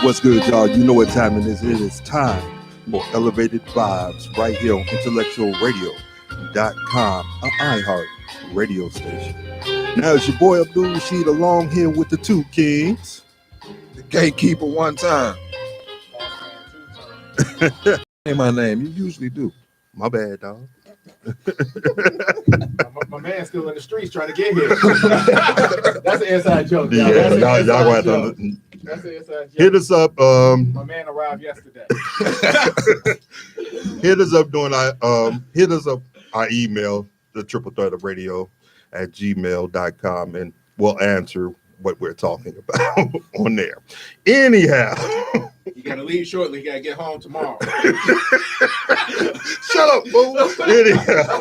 What's good, y'all? You know what time it is. It is time for Elevated Vibes right here on IntellectualRadio.com, an iHeart radio station. Now, it's your boy Abdul Rashid along here with the two kings. The gatekeeper one time. Say my name. You usually do. My bad, dog. My man's still in the streets trying to get here. That's an inside joke. Y'all. Yeah, That's y'all an gonna have to inside joke. hit us up. My man arrived yesterday. Hit us up our email, the triple threat of radio at gmail.com, and we'll answer what we're talking about on there. Anyhow, You gotta leave shortly. You gotta get home tomorrow. shut up, fool. Anyhow,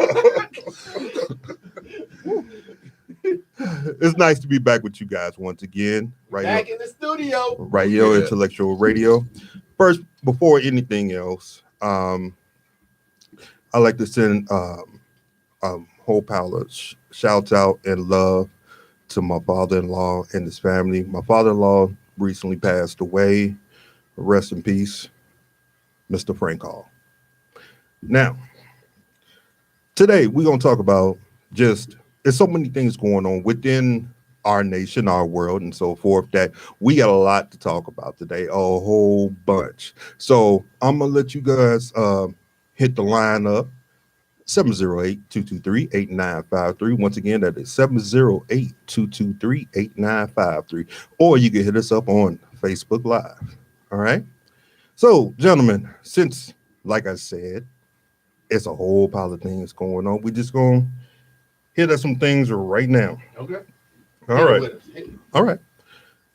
it's nice to be back with you guys once again. Back in the studio. Right here, Yeah. Intellectual Radio. First, before anything else, I'd like to send a whole pile of shouts out and love to my father-in-law and his family. My father-in-law recently passed away. Rest in peace, Mr. Frank Hall. Now, today we're going to talk about there's so many things going on within our nation, our world, and so forth that we got a lot to talk about today, a whole bunch. So I'm going to let you guys hit the line up, 708-223-8953. Once again, that is 708-223-8953. Or you can hit us up on Facebook Live. All right. So, gentlemen, since, like I said, it's a whole pile of things going on, we're just going to hit us some things right now. Okay. All right. All right.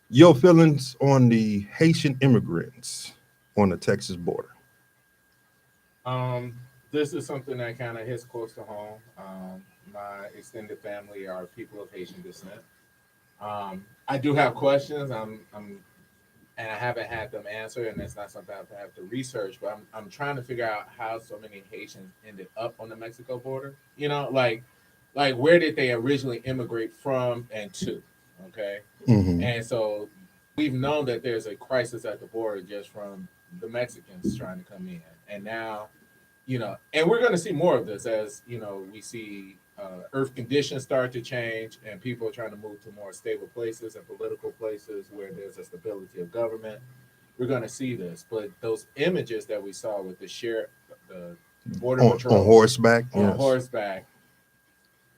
Your feelings on the Haitian immigrants on the Texas border? This is something that kind of hits close to home. My extended family are people of Haitian descent. I do have questions. And I haven't had them answer, and it's not something I have to research. But I'm trying to figure out how so many Haitians ended up on the Mexico border. You know, like where did they originally immigrate from and to? Okay, And so we've known that there's a crisis at the border just from the Mexicans trying to come in, and now, you know, and we're going to see more of this as, you know, we see earth conditions start to change and people are trying to move to more stable places and political places where there's a stability of government. We're going to see this, but those images that we saw with the border patrol on horseback, horseback,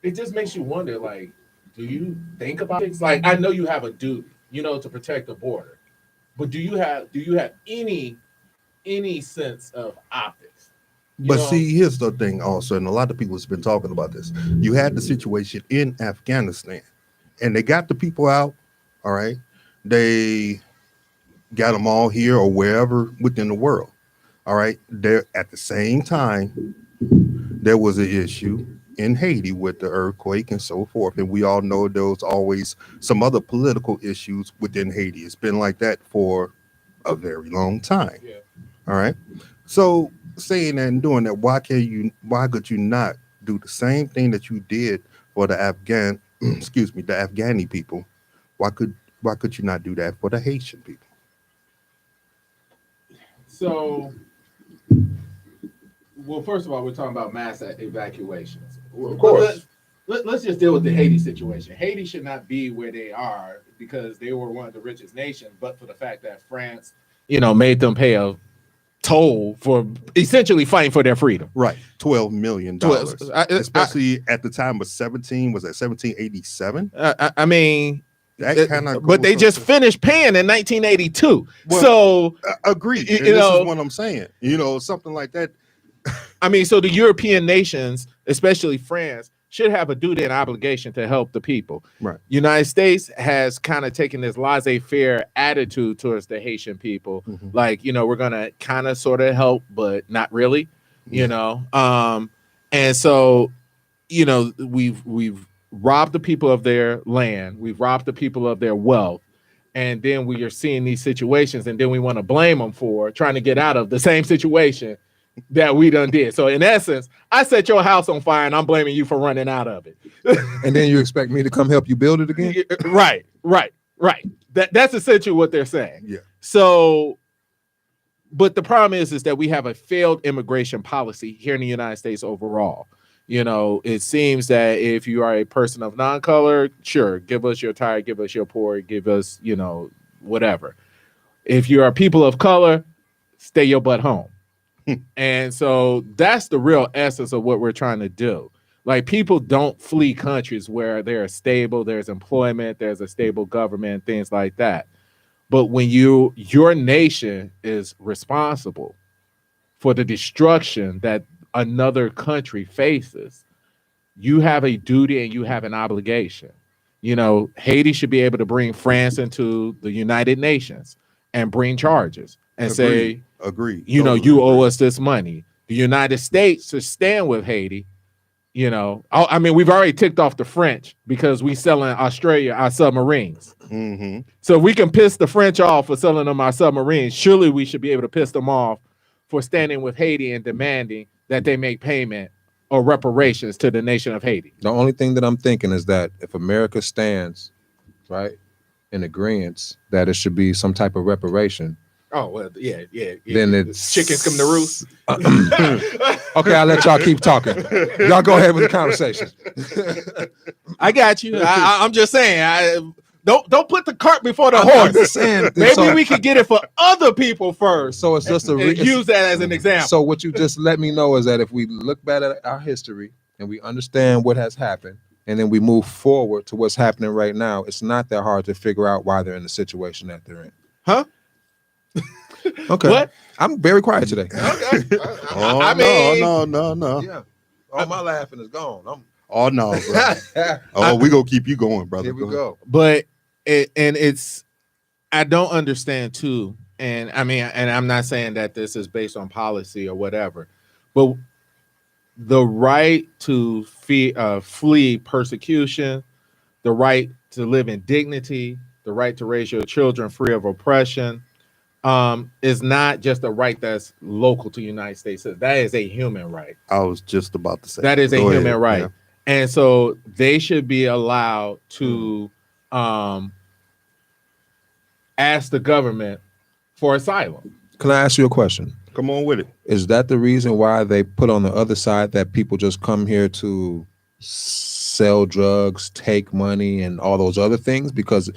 it just makes you wonder, like, do you think about it? Like, I know you have a duty, you know, to protect the border, but do you have any sense of optics? But see, here's the thing also, and a lot of people have been talking about this. You had the situation in Afghanistan, and they got the people out, all right? They got them all here or wherever within the world, all right? There, at the same time, there was an issue in Haiti with the earthquake and so forth, and we all know there was always some other political issues within Haiti. It's been like that for a very long time, all right? So, saying that and doing that, why could you not do the same thing that you did for the Afghani people? Why could you not do that for the Haitian people? So, well, first of all, we're talking about mass evacuations. Of course. Let's just deal with the Haiti situation. Haiti should not be where they are because they were one of the richest nations, but for the fact that France, you know, made them pay a toll for essentially fighting for their freedom. Right. $12 million. Especially at the time was 1787? I mean, that kind of, but they just finished paying in 1982. Well, so agreed. This is what I'm saying. You know, something like that. I mean, so the European nations, especially France, should have a duty and obligation to help the people. Right. United States has kind of taken this laissez-faire attitude towards the Haitian people. Like, you know, we're going to kind of sort of help, but not really, you know. And so, you know, we've robbed the people of their land. We've robbed the people of their wealth. And then we are seeing these situations, and then we want to blame them for trying to get out of the same situation that we done did. So in essence, I set your house on fire and I'm blaming you for running out of it. And then you expect me to come help you build it again? Right. That's essentially what they're saying. Yeah. So, but the problem is that we have a failed immigration policy here in the United States overall. It seems that if you are a person of non-color, sure, give us your tire, give us your port, give us, whatever. If you are people of color, stay your butt home. And so that's the real essence of what we're trying to do. Like, people don't flee countries where they're stable, there's employment, there's a stable government, things like that. But when your nation is responsible for the destruction that another country faces, you have a duty and you have an obligation. Haiti should be able to bring France into the United Nations and bring charges and say, Agreed. you Totally owe agree. us this money. The United States should stand with Haiti. I mean, we've already ticked off the French because we selling Australia our submarines. Mm-hmm. So if we can piss the French off for selling them our submarines, surely we should be able to piss them off for standing with Haiti and demanding that they make payment or reparations to the nation of Haiti. The only thing that I'm thinking is that if America stands, right, in agreement that it should be some type of reparation. Oh, well, yeah. Then it's chickens come to roost. Okay, I'll let y'all keep talking. Y'all go ahead with the conversation. I got you. I'm just saying. Don't put the cart before the I'm horse. just saying, Maybe we could get it for other people first. So it's just and use that as an example. So what you just let me know is that if we look back at our history and we understand what has happened, and then we move forward to what's happening right now, it's not that hard to figure out why they're in the situation that they're in. Huh? Okay. What? I'm very quiet today. Okay. Oh, no. Yeah. All my laughing is gone. Oh, no, bro. We gonna keep you going, brother. Here we go. But I don't understand too. And I mean, and I'm not saying that this is based on policy or whatever, but the right to flee persecution, the right to live in dignity, the right to raise your children free of oppression, is not just a right that's local to the United States. That is a human right. I was just about to say that is a Go human ahead. right. Yeah. And so they should be allowed to ask the government for asylum. Can I ask you a question? Come on with it. Is that the reason why they put on the other side that people just come here to sell drugs, take money, and all those other things? Because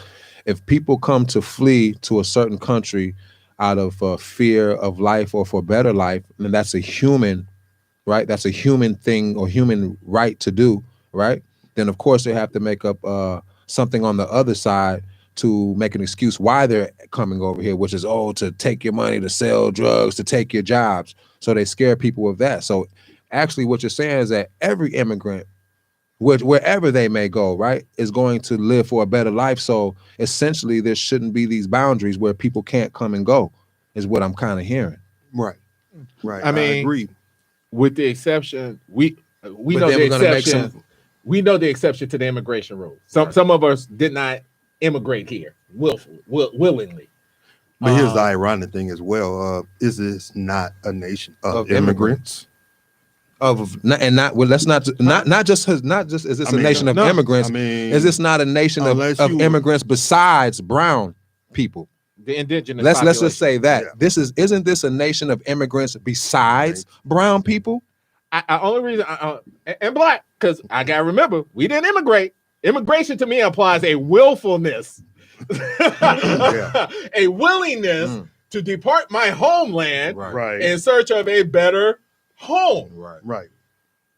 if people come to flee to a certain country out of fear of life or for better life, then that's a human, right? That's a human thing or human right to do, right? Then of course they have to make up something on the other side to make an excuse why they're coming over here, which is, to take your money, to sell drugs, to take your jobs. So they scare people with that. So actually what you're saying is that every immigrant, wherever they may go, right, is going to live for a better life. So essentially there shouldn't be these boundaries where people can't come and go, is what I'm kind of hearing. Right. I mean, agree. With the exception, we But know then the we're gonna make exception. We know the exception to the immigration rules. Some of us did not immigrate here willingly. But here's the ironic thing as well. Is this not a nation of immigrants? Let's not just is this a nation of immigrants? I mean, is this not a nation of immigrants besides brown people? The indigenous Let's just say that. Yeah. Isn't this a nation of immigrants besides brown people? I only reason and black, because I gotta remember we didn't immigrate. Immigration to me implies a willfulness, a willingness to depart my homeland Right. in search of a better home. Right.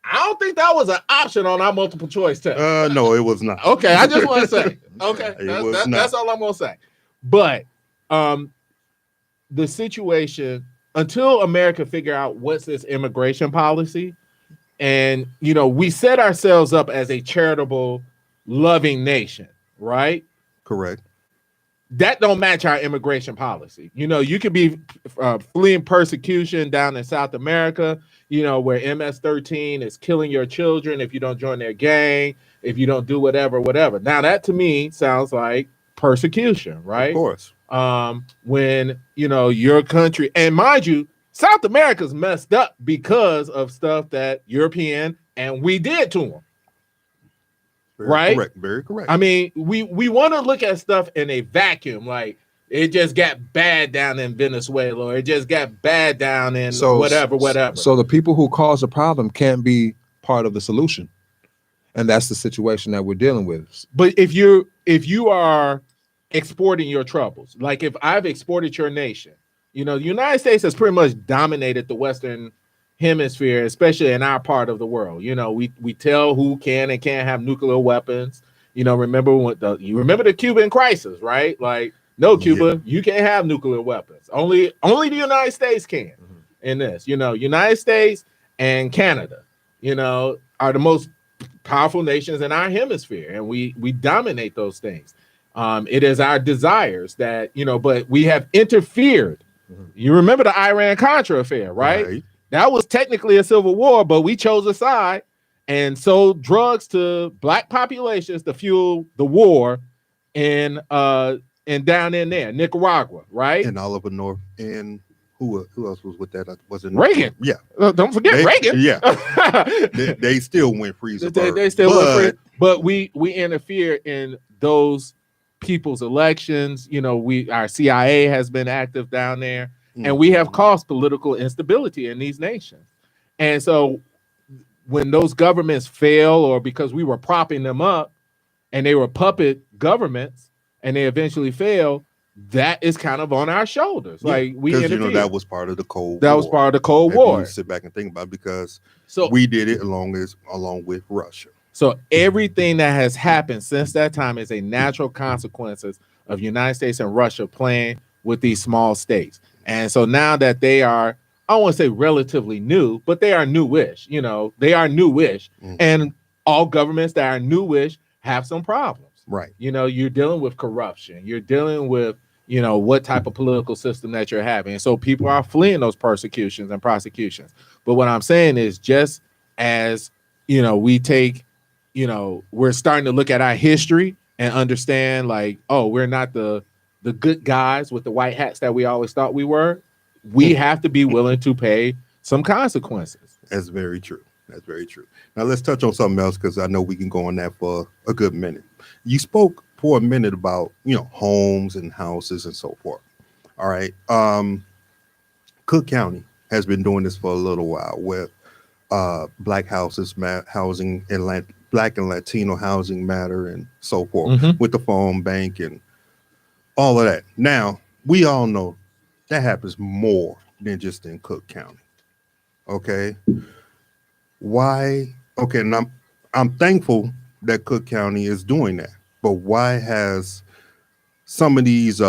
I don't think that was an option on our multiple choice test. No, it was not. Okay, I just want to say. Okay, that's all I'm gonna say. But the situation, until America figure out what's this immigration policy, and we set ourselves up as a charitable, loving nation, right? Correct. That don't match our immigration policy. You could be fleeing persecution down in South America, where MS-13 is killing your children if you don't join their gang, if you don't do whatever. Now that to me sounds like persecution, right? Of course. When your country, and mind you, South America's messed up because of stuff that European and we did to them. Very right? Correct. Very correct. I mean, we want to look at stuff in a vacuum, like It just got bad down in Venezuela, or it just got bad down in whatever. So the people who cause the problem can't be part of the solution, and that's the situation that we're dealing with. But if you are exporting your troubles, like if I've exported your nation, the United States has pretty much dominated the Western Hemisphere, especially in our part of the world. We tell who can and can't have nuclear weapons. Remember the Cuban crisis, right? Like, no, Cuba, you can't have nuclear weapons. Only the United States can. In this, United States and Canada, are the most powerful nations in our hemisphere, and we dominate those things. It is our desires that, but we have interfered. You remember the Iran-Contra affair, right? That was technically a civil war, but we chose a side and sold drugs to black populations to fuel the war and down in there, Nicaragua, right? And Oliver North, and who else was with that? Was it Reagan? Yeah. Don't forget Reagan. Yeah. they still went free. They still went free. But we interfere in those people's elections. Our CIA has been active down there, and we have caused political instability in these nations. And so when those governments fail, or because we were propping them up and they were puppet governments and they eventually fail, that is kind of on our shoulders. Yeah, like we interfered. That was part of the Cold War. That was part of the Cold War. Sit back and think about it, because we did it along with Russia. So everything that has happened since that time is a natural consequences of United States and Russia playing with these small states. And so now that they are, I don't want to say relatively new, but they are newish. They are newish, and all governments that are newish have some problems. Right. You're dealing with corruption. You're dealing with, what type of political system that you're having. And so people are fleeing those persecutions and prosecutions. But what I'm saying is, just as, we take, we're starting to look at our history and understand, like, oh, we're not the good guys with the white hats that we always thought we were. We have to be willing to pay some consequences. That's very true. That's very true. Now let's touch on something else, because I know we can go on that for a good minute. You spoke for a minute about, homes and houses and so forth. All right. Cook County has been doing this for a little while with black houses, housing, and black and Latino housing matter and so forth, with the phone bank and all of that. Now, we all know that happens more than just in Cook County. Okay. Why? Okay. And I'm thankful that Cook County is doing that, but why has some of these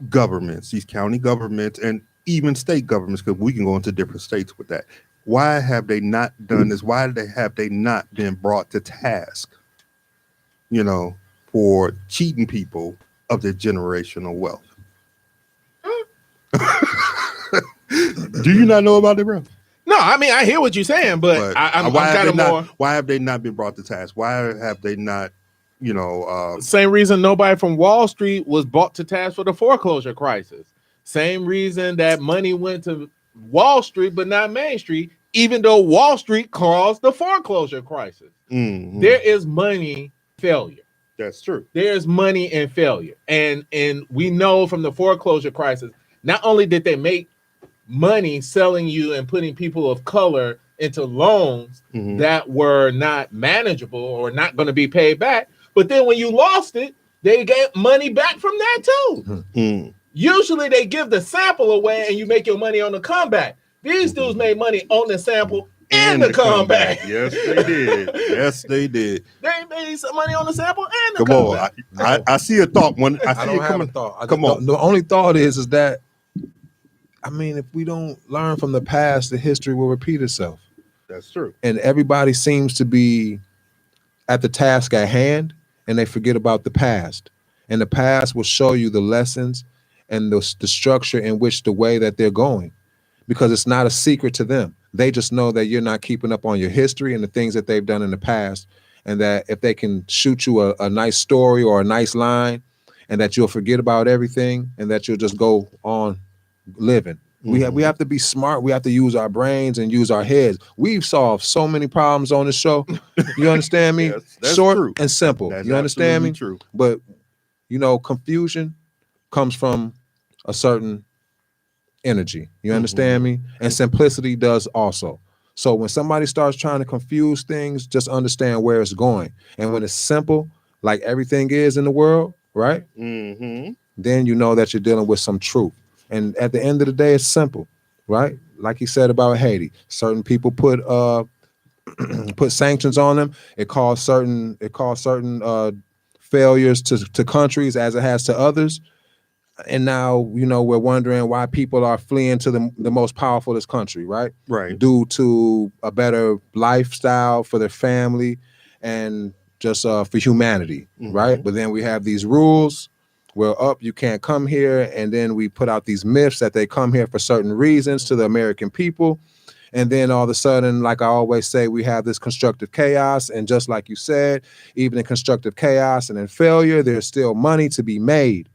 governments, these county governments, and even state governments, because we can go into different states with that, why have they not done this? Why have they not been brought to task, for cheating people of their generational wealth? Do you not know about it, bro? No, I mean, I hear what you're saying, but I'm kind of more. Why have they not been brought to task? Why have they not, same reason nobody from Wall Street was brought to task for the foreclosure crisis. Same reason that money went to Wall Street, but not Main Street, even though Wall Street caused the foreclosure crisis. There is money failure. That's true. There's money in failure. And we know from the foreclosure crisis, not only did they make money selling you and putting people of color into loans that were not manageable or not going to be paid back, but then when you lost it, they get money back from that too. Usually they give the sample away and you make your money on the comeback. These dudes made money on the sample and the comeback. Yes, they did. Yes, they did. They made some money on the sample and the comeback. Come on, I see a thought. I don't have a thought. Come on. The only thought is that, I mean, if we don't learn from the past, the history will repeat itself. That's true. And everybody seems to be at the task at hand, and they forget about the past. And the past will show you the lessons and the structure in which the way that they're going, because it's not a secret to them. They just know that you're not keeping up on your history and the things that they've done in the past, and that if they can shoot you a nice story or a nice line, and that you'll forget about everything and that you'll just go on living. We have to be smart. We have to use our brains and use our heads. We've solved so many problems on the show. You understand me? That's short true. And simple. That's you understand me? True. But confusion comes from a certain energy. You understand me? And simplicity does also. So when somebody starts trying to confuse things, just understand where it's going. And when it's simple, like everything is in the world, right? Then you know that you're dealing with some truth. And at the end of the day, it's simple, right? Like he said about Haiti, certain people put put sanctions on them. It caused certain failures to countries as it has to others. And now, you know, we're wondering why people are fleeing to the most powerfulest country, right? Right. Due to a better lifestyle for their family and just for humanity, right? But then we have these rules. Well, you can't come here. And then we put out these myths that they come here for certain reasons to the American people. And then all of a sudden, like I always say, we have this constructive chaos. And just like you said, even in constructive chaos and in failure, there's still money to be made.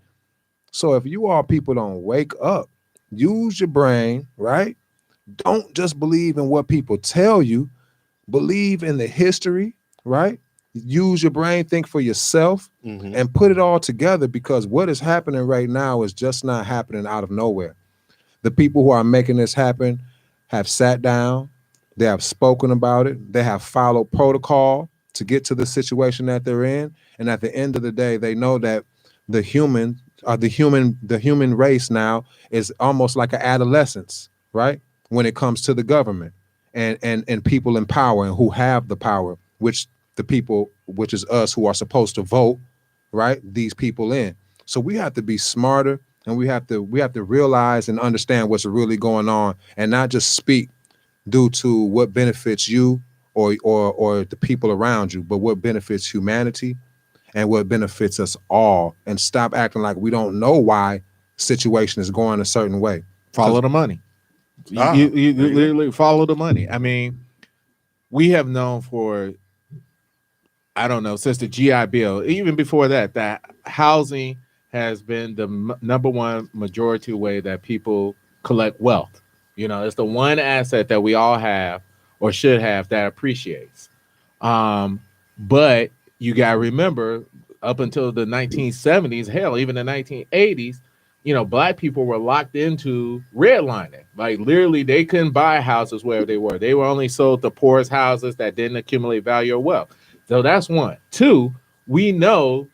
So if you all people don't wake up, use your brain, right? Don't just believe in what people tell you. Believe in the history, right? Use your brain, think for yourself, and put it all together, because what is happening right now is just not happening out of nowhere. The people who are making this happen have sat down, they have spoken about it, they have followed protocol to get to the situation that they're in. And at the end of the day, they know that the human race now is almost like an adolescence, right? When it comes to the government and people in power and who have the power, which the people, which is us who are supposed to vote, right? These people in. So we have to be smarter, and we have to realize and understand what's really going on, and not just speak due to what benefits you or the people around you, but what benefits humanity and what benefits us all, and stop acting like we don't know why situation is going a certain way. Follow the money. You literally follow the money. I mean, we have known for, I don't know, since the GI Bill, even before that, that housing has been the number one majority way that people collect wealth. You know, it's the one asset that we all have or should have that appreciates. But you got to remember, up until the 1970s, hell, even the 1980s, you know, black people were locked into redlining. Like literally, they couldn't buy houses where they were. They were only sold the poorest houses that didn't accumulate value or wealth. So that's one. Two, we know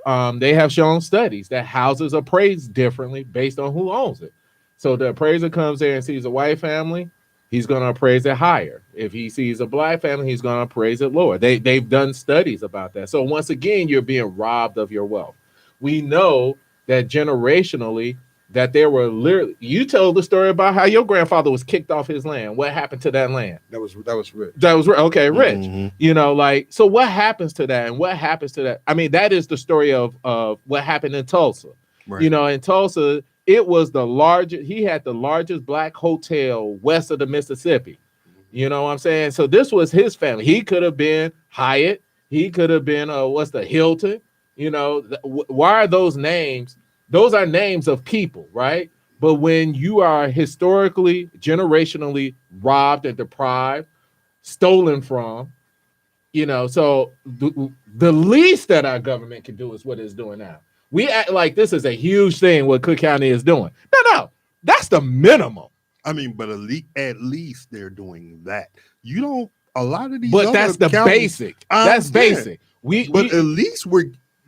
they have shown studies that houses are appraised differently based on who owns it. So the appraiser comes there and sees a white family, he's going to appraise it higher. If he sees a black family, he's going to appraise it lower. They've done studies about that. So once again, you're being robbed of your wealth. We know that generationally, that there were literally, you told the story about how your grandfather was kicked off his land. What happened to that land? That was rich. That was okay, rich. You know, like, so what happens to that? And what happens to that? I mean, that is the story of what happened in Tulsa. Right. You know, in Tulsa, it was the largest, he had the largest black hotel west of the Mississippi. You know what I'm saying? So this was his family. He could have been Hyatt. He could have been, Hilton. You know, why are those names? Those are names of people, right? But when you are historically, generationally robbed and deprived, stolen from, you know, so the least that our government can do is what it's doing now. We act like this is a huge thing what Cook County is doing. No, that's the minimum. I mean, but at least they're doing that. You don't, a lot of these, but that's the basic. That's basic. But at least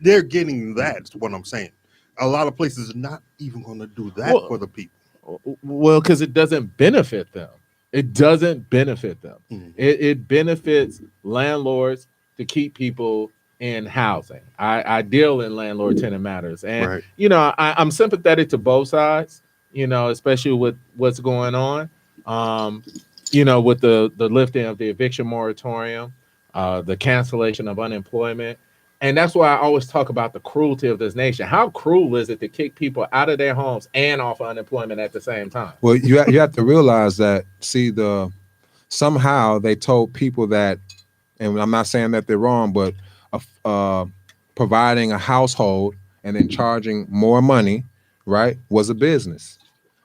they're getting that. Is what I'm saying. A lot of places are not even going to do that for the people. Well, because it doesn't benefit them. It doesn't benefit them. It benefits landlords to keep people in housing. I deal in landlord-tenant matters. And, you know, I'm sympathetic to both sides, you know, especially with what's going on, you know, with the lifting of the eviction moratorium, the cancellation of unemployment. And that's why I always talk about the cruelty of this nation. How cruel is it to kick people out of their homes and off unemployment at the same time? Well, you have to realize that, somehow they told people that, and I'm not saying that they're wrong, but providing a household and then charging more money, right, was a business.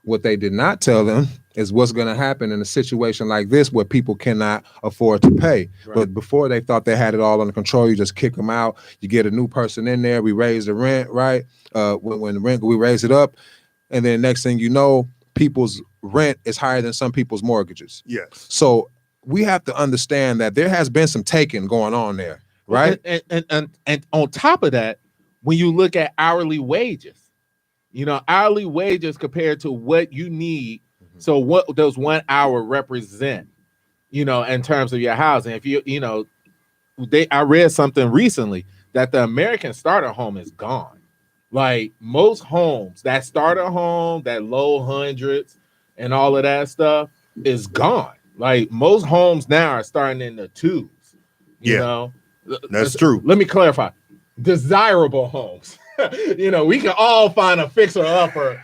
What they did not tell them is what's going to happen in a situation like this where people cannot afford to pay. Right. But before they thought they had it all under control, you just kick them out. You get a new person in there. We raise the rent, right? When the rent, we raise it up. And then next thing you know, people's rent is higher than some people's mortgages. Yes. So we have to understand that there has been some taking going on there, right? And on top of that, when you look at hourly wages, hourly wages compared to what you need. So what does 1 hour represent, in terms of your housing? If I read something recently that the American starter home is gone. Like most homes, that starter home, that low hundreds and all of that stuff is gone. Like most homes now are starting in the twos. You know, that's true. Let me clarify. Desirable homes. We can all find a fixer upper,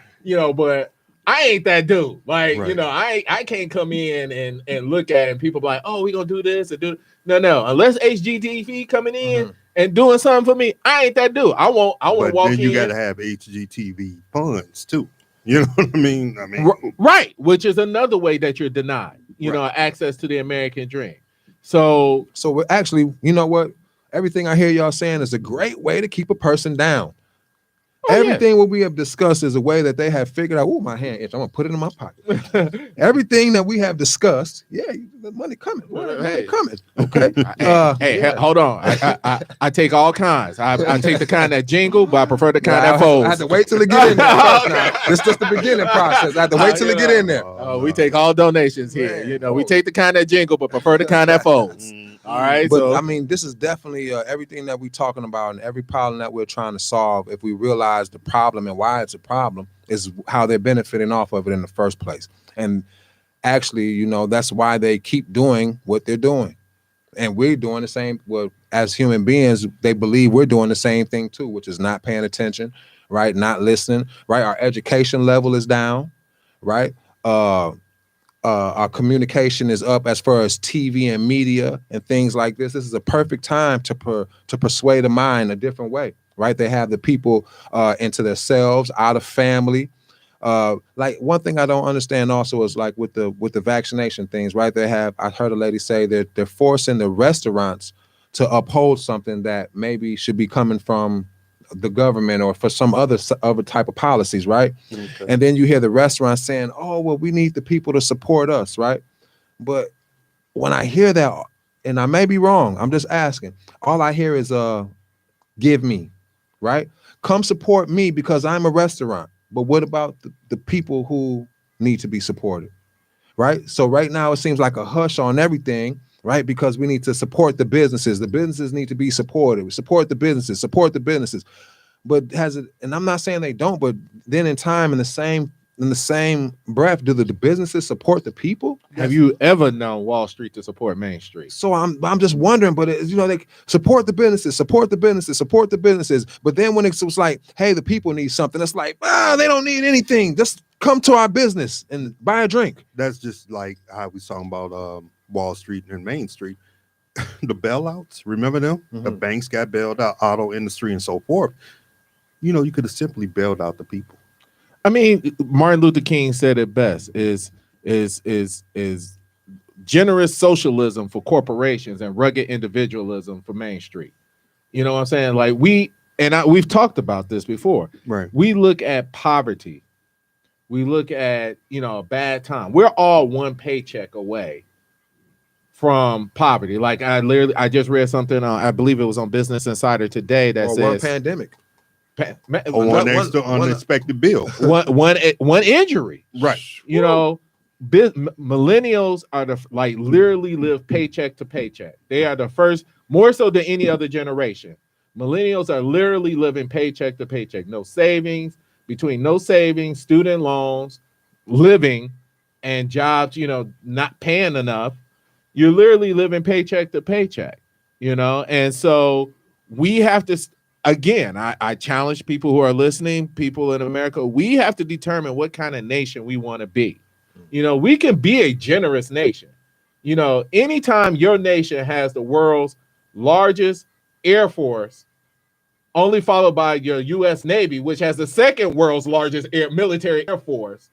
but I ain't that dude. Like, Right. I can't come in and look at it and people be like, oh, we gonna do this and do no. Unless HGTV coming in and doing something for me, I ain't that dude. I won't But walk then in. you got to have HGTV funds too. You know what I mean? Right, which is another way that you're denied, access to the American dream. So we're actually, you know what? Everything I hear y'all saying is a great way to keep a person down. Everything what we have discussed is a way that they have figured out. Oh, my hand itch. I'm gonna put it in my pocket. Everything that we have discussed, the money coming. Money coming. Okay. Hold on. I take all kinds. I take the kind that jingle, but I prefer the kind that folds. I had to wait till it get in there. This is just the beginning process. I had to wait till it get in there. We take all donations here. We take the kind that jingle, but prefer the kind that folds. All right. But I mean, this is definitely everything that we're talking about and every problem that we're trying to solve. If we realize the problem and why it's a problem is how they're benefiting off of it in the first place. And actually, that's why they keep doing what they're doing. And we're doing the same. Well, as human beings, they believe we're doing the same thing too, which is not paying attention, right? Not listening, right? Our education level is down, right? Our communication is up as far as TV and media and things like this. This is a perfect time to persuade a mind a different way, right? They have the people into themselves, out of family. Like one thing I don't understand also is like with the vaccination things, right? I heard a lady say that they're forcing the restaurants to uphold something that maybe should be coming from the government or for some other type of policies, right? Okay. And then you hear the restaurants saying, oh, well, we need the people to support us, right? But when I hear that, and I may be wrong, I'm just asking, all I hear is give me, right? Come support me because I'm a restaurant. But what about the people who need to be supported, right? So right now it seems like a hush on everything, right? Because we need to support the businesses. The businesses need to be supported. We support the businesses, support the businesses. But and I'm not saying they don't, but then in time, in the same breath, do the businesses support the people? Have you ever known Wall Street to support Main Street? So I'm just wondering, but they support the businesses, support the businesses, support the businesses. But then when it's like, hey, the people need something, it's like, they don't need anything. Just come to our business and buy a drink. That's just like how we talking about Wall Street and Main Street. The bailouts, remember them? The banks got bailed out, auto industry and so forth. You could have simply bailed out the people. I mean, Martin Luther King said it best: is generous socialism for corporations and rugged individualism for Main Street. You know what I'm saying? Like we've talked about this before. Right. We look at poverty. We look at a bad time. We're all one paycheck away from poverty. Like I just read something. I believe it was on Business Insider today that says one pandemic. One unexpected bill. one injury. Right. Millennials are literally live paycheck to paycheck. They are the first, more so than any other generation. Millennials are literally living paycheck to paycheck. No savings, student loans, living, and jobs, not paying enough. You're literally living paycheck to paycheck, and so we have to. Again, I challenge people who are listening, people in America, we have to determine what kind of nation we want to be. We can be a generous nation. Anytime your nation has the world's largest air force, only followed by your U.S. Navy, which has the second world's largest military air force,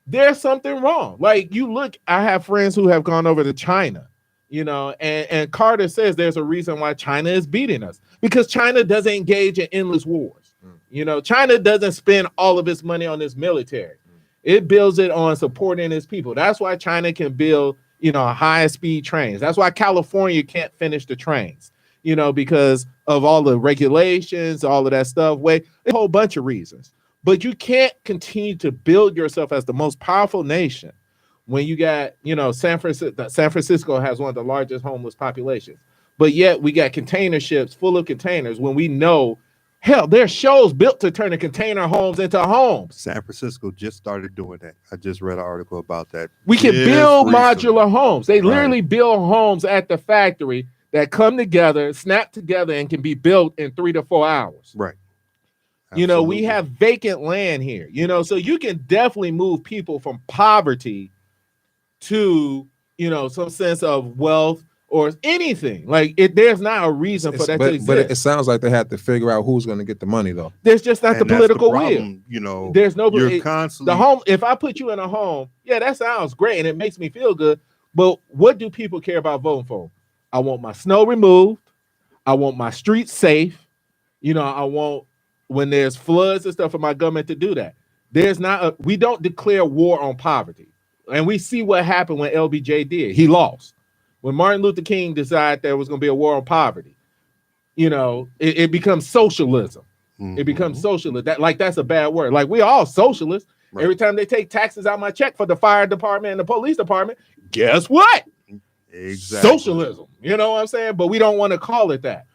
there's something wrong. Like you look, I have friends who have gone over to China, and Carter says there's a reason why China is beating us, because China doesn't engage in endless wars. China doesn't spend all of its money on its military. It builds it on supporting its people. That's why China can build, high speed trains. That's why California can't finish the trains, because of all the regulations, all of that stuff. A whole bunch of reasons. But you can't continue to build yourself as the most powerful nation when you got, San Francisco. San Francisco has one of the largest homeless populations, but yet we got container ships full of containers when we know, hell, there's shows built to turn the container homes into homes. San Francisco just started doing that. I just read an article about that. We can build modular homes. They literally build homes at the factory that come together, snap together, and can be built in 3 to 4 hours. Right. We have vacant land here, so you can definitely move people from poverty to, some sense of wealth or anything. Like there's not a reason for that to exist. But it sounds like they have to figure out who's going to get the money, though. There's just not the political will. There's no. You're constantly the home. If I put you in a home, yeah, that sounds great and it makes me feel good. But what do people care about voting for? I want my snow removed. I want my streets safe. I want, when there's floods and stuff, for my government to do that. We don't declare war on poverty. And we see what happened when LBJ did. He lost. When Martin Luther King decided there was going to be a war on poverty, it becomes socialism. Mm-hmm. It becomes socialist. That's a bad word. Like, we all socialists. Right. Every time they take taxes out my check for the fire department and the police department, guess what? Exactly. Socialism. You know what I'm saying? But we don't want to call it that,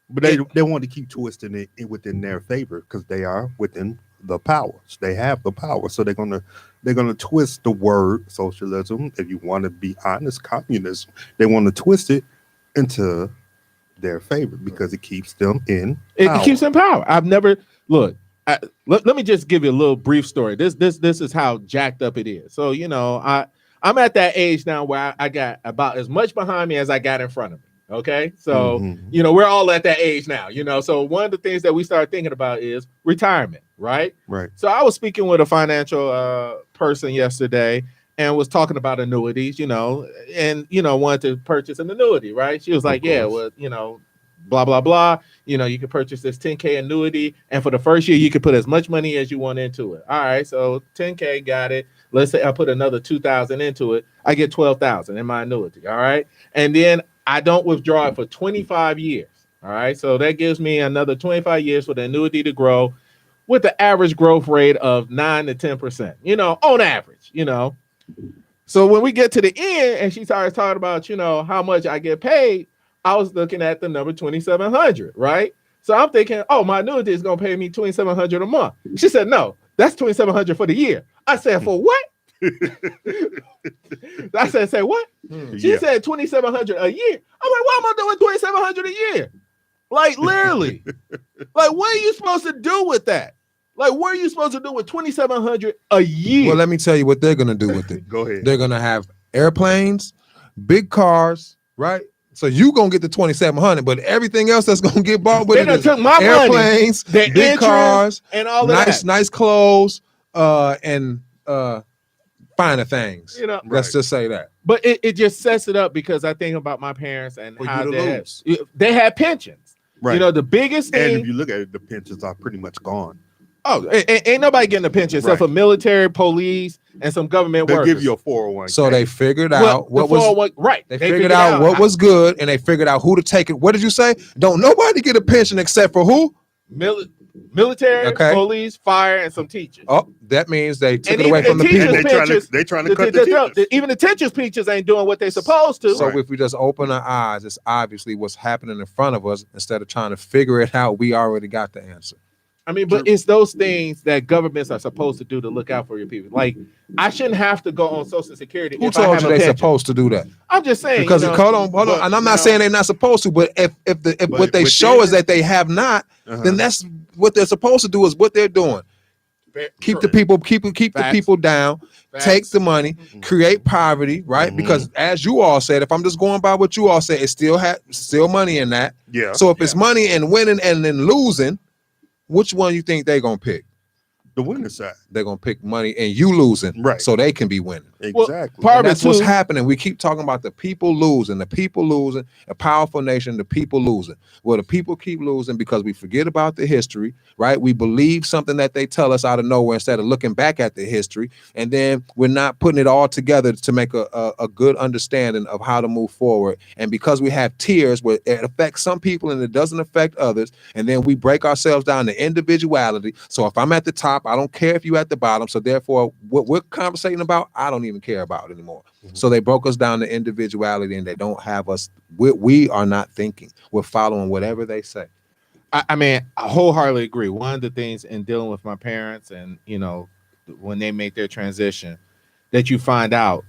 But they want to keep twisting it within their favor because they are within the powers. They have the power, so they're gonna twist the word socialism. If you want to be honest, communism, they want to twist it into their favor because it keeps them in power. It keeps them in power. I've never let me just give you a little brief story. This is how jacked up it is. So I'm at that age now where I got about as much behind me as I got in front of me. Okay. So, we're all at that age now, so one of the things that we started thinking about is retirement. Right. So I was speaking with a financial person yesterday and was talking about annuities, and, wanted to purchase an annuity. Right. She was like, yeah, well, blah, blah, blah. You can purchase this 10K annuity. And for the first year, you can put as much money as you want into it. All right. So 10K, got it. Let's say I put another 2,000 into it. I get 12,000 in my annuity. All right. And then I don't withdraw it for 25 years. All right. So that gives me another 25 years for the annuity to grow with the average growth rate of 9 to 10%, on average, So when we get to the end and she starts talking about, how much I get paid, I was looking at the number 2,700. Right. So I'm thinking, oh, my annuity is going to pay me 2,700 a month. She said, no, that's 2,700 for the year. I said, for what? I said, say what? She said 2,700 a year. I'm like, why am I doing 2,700 a year? Like, literally. Like, what are you supposed to do with that? Like, what are you supposed to do with 2,700 a year? Well, let me tell you what they're going to do with it. Go ahead. They're going to have airplanes, big cars, right? So you going to get the 2,700, but everything else that's going to get bought with it is took my airplanes, money, big cars, and all of that. Nice clothes, and finer things. Let's just say that. But it just sets it up because I think about my parents and how they had pensions. Right. The biggest thing. And if you look at it, the pensions are pretty much gone. Oh, ain't nobody getting a pension except for military, police, and some government workers. They give you a 401k. So they figured out what was right. They figured out what was good, and they figured out who to take it. What did you say? Don't nobody get a pension except for who? Military, police, fire, and some teachers. Oh, that means they took it away from the people. They're trying to cut the teachers. Even the teachers' pensions ain't doing what they're supposed to. So if we just open our eyes, it's obviously what's happening in front of us. Instead of trying to figure it out, we already got the answer. I mean, but it's those things that governments are supposed to do to look out for your people. Like, I shouldn't have to go on Social Security. Who told you they're supposed to do that? I'm just saying. Because hold on, and I'm not saying they're not supposed to, but if what they show is that they have not, then that's what they're supposed to do is what they're doing. Keep the people down, take the money, create poverty, right? Because as you all said, if I'm just going by what you all said, it's still money in that. Yeah. So if it's money and winning and then losing, which one you think they're gonna pick? the winning side. They're gonna pick money and you losing, Right. so they can be winning. Exactly. part And of it that's what's too- happening. We keep talking about the people losing, a powerful nation, the people losing. Well, the people keep losing because we forget about the history, right? We believe something that they tell us out of nowhere instead of looking back at the history, and then we're not putting it all together to make a good understanding of how to move forward. And because we have tiers where it affects some people and it doesn't affect others, and then we break ourselves down to individuality. So if I'm at the top, I don't care if you're at the bottom. So therefore, what we're conversating about, I don't even care about anymore. So they broke us down to individuality, and they don't have us. We are not thinking. We're following whatever they say. I mean, I wholeheartedly agree. One of the things in dealing with my parents and, when they make their transition, that you find out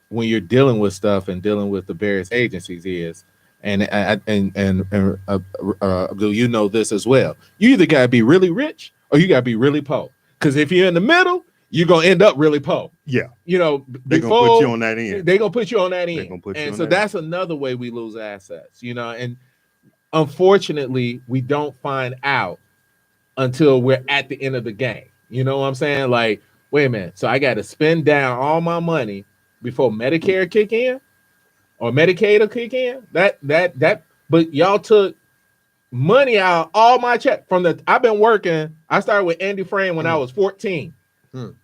when you're dealing with stuff and dealing with the various agencies is, and Abdul, you know this as well. You either got to be really rich or you got to be really poor. Because if you're in the middle, you're going to end up really poor. Yeah. They're going to put you on that end. They're going to put you on that They're end. gonna put you And on so that that's another way we lose assets, and unfortunately, we don't find out until we're at the end of the game. You know what I'm saying? Like, wait a minute. So I got to spend down all my money before Medicare kick in or Medicaid will kick in. But y'all took money out all my check from I've been working. I started with Andy Frame when I was 14. And